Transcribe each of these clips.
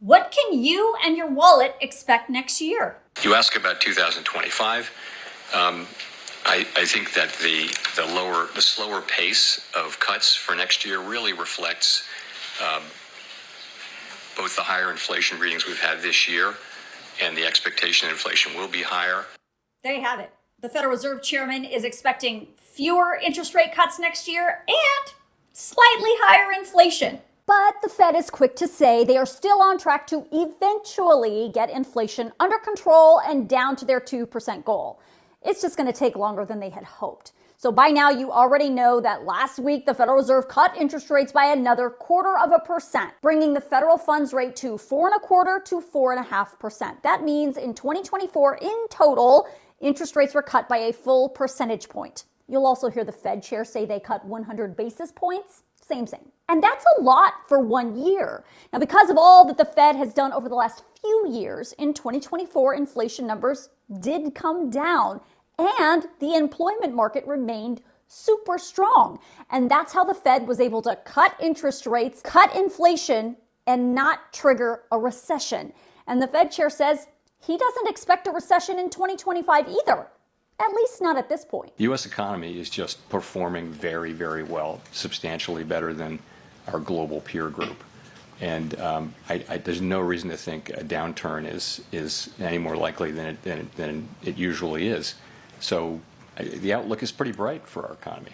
What can you and your wallet expect next year? You ask about 2025. I think that the slower pace of cuts for next year really reflects both the higher inflation readings we've had this year and the expectation that inflation will be higher. There you have it. The Federal Reserve Chairman is expecting fewer interest rate cuts next year and slightly higher inflation. But the Fed is quick to say they are still on track to eventually get inflation under control and down to their 2% goal. It's just going to take longer than they had hoped. So by now, you already know that last week, the Federal Reserve cut interest rates by another 0.25%, bringing the federal funds rate to 4.25% to 4.5%. That means in 2024, in total, interest rates were cut by a full percentage point. You'll also hear the Fed chair say they cut 100 basis points. Same. And that's a lot for 1 year. Now, because of all that the Fed has done over the last few years, in 2024, inflation numbers did come down and the employment market remained super strong. And that's how the Fed was able to cut interest rates, cut inflation, and not trigger a recession. And the Fed chair says he doesn't expect a recession in 2025 either. At least not at this point. The U.S. economy is just performing very, very well, substantially better than our global peer group. And there's no reason to think a downturn is any more likely than it usually is. So the outlook is pretty bright for our economy.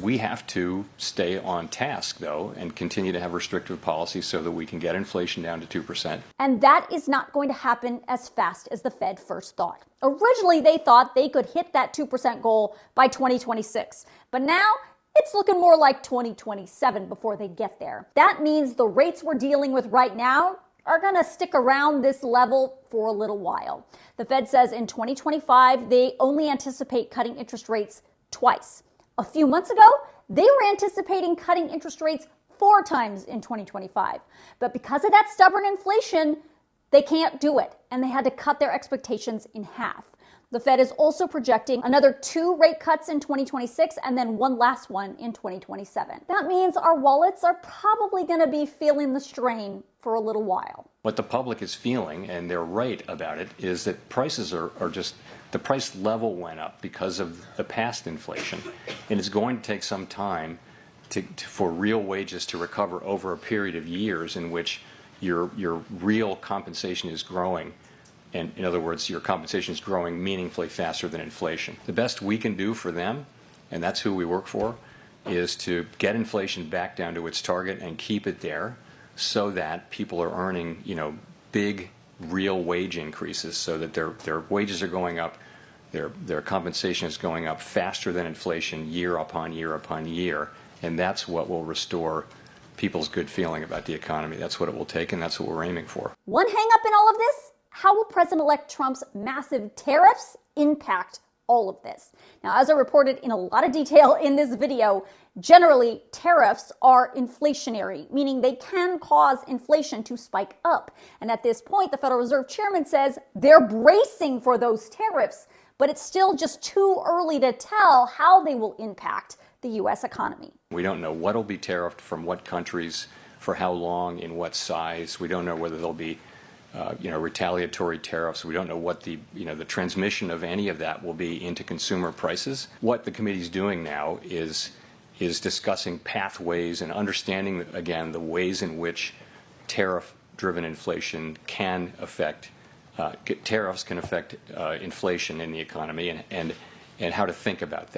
We have to stay on task, though, and continue to have restrictive policies so that we can get inflation down to 2%. And that is not going to happen as fast as the Fed first thought. Originally, they thought they could hit that 2% goal by 2026. But now, it's looking more like 2027 before they get there. That means the rates we're dealing with right now are going to stick around this level for a little while. The Fed says in 2025, they only anticipate cutting interest rates twice. A few months ago, they were anticipating cutting interest rates 4 times in 2025. But because of that stubborn inflation, they can't do it, and they had to cut their expectations in half. The Fed is also projecting another 2 rate cuts in 2026 and then one last one in 2027. That means our wallets are probably going to be feeling the strain for a little while. What the public is feeling, and they're right about it, is that prices are just, the price level went up because of the past inflation. And it's going to take some time for real wages to recover over a period of years in which your real compensation is growing. And in other words, your compensation is growing meaningfully faster than inflation. The best we can do for them, and that's who we work for, is to get inflation back down to its target and keep it there so that people are earning, big real wage increases so that their wages are going up, their compensation is going up faster than inflation year upon year upon year. And that's what will restore people's good feeling about the economy. That's what it will take, and that's what we're aiming for. One hang up in all of this? How will President-elect Trump's massive tariffs impact all of this? Now, as I reported in a lot of detail in this video, generally tariffs are inflationary, meaning they can cause inflation to spike up. And at this point, the Federal Reserve Chairman says they're bracing for those tariffs, but it's still just too early to tell how they will impact the U.S. economy. We don't know what will be tariffed from what countries, for how long, in what size. We don't know whether there'll be retaliatory tariffs. We don't know what the transmission of any of that will be into consumer prices. What the committee is doing now is discussing pathways and understanding, again, the ways in which tariff-driven inflation can affect, tariffs can affect inflation in the economy and how to think about that.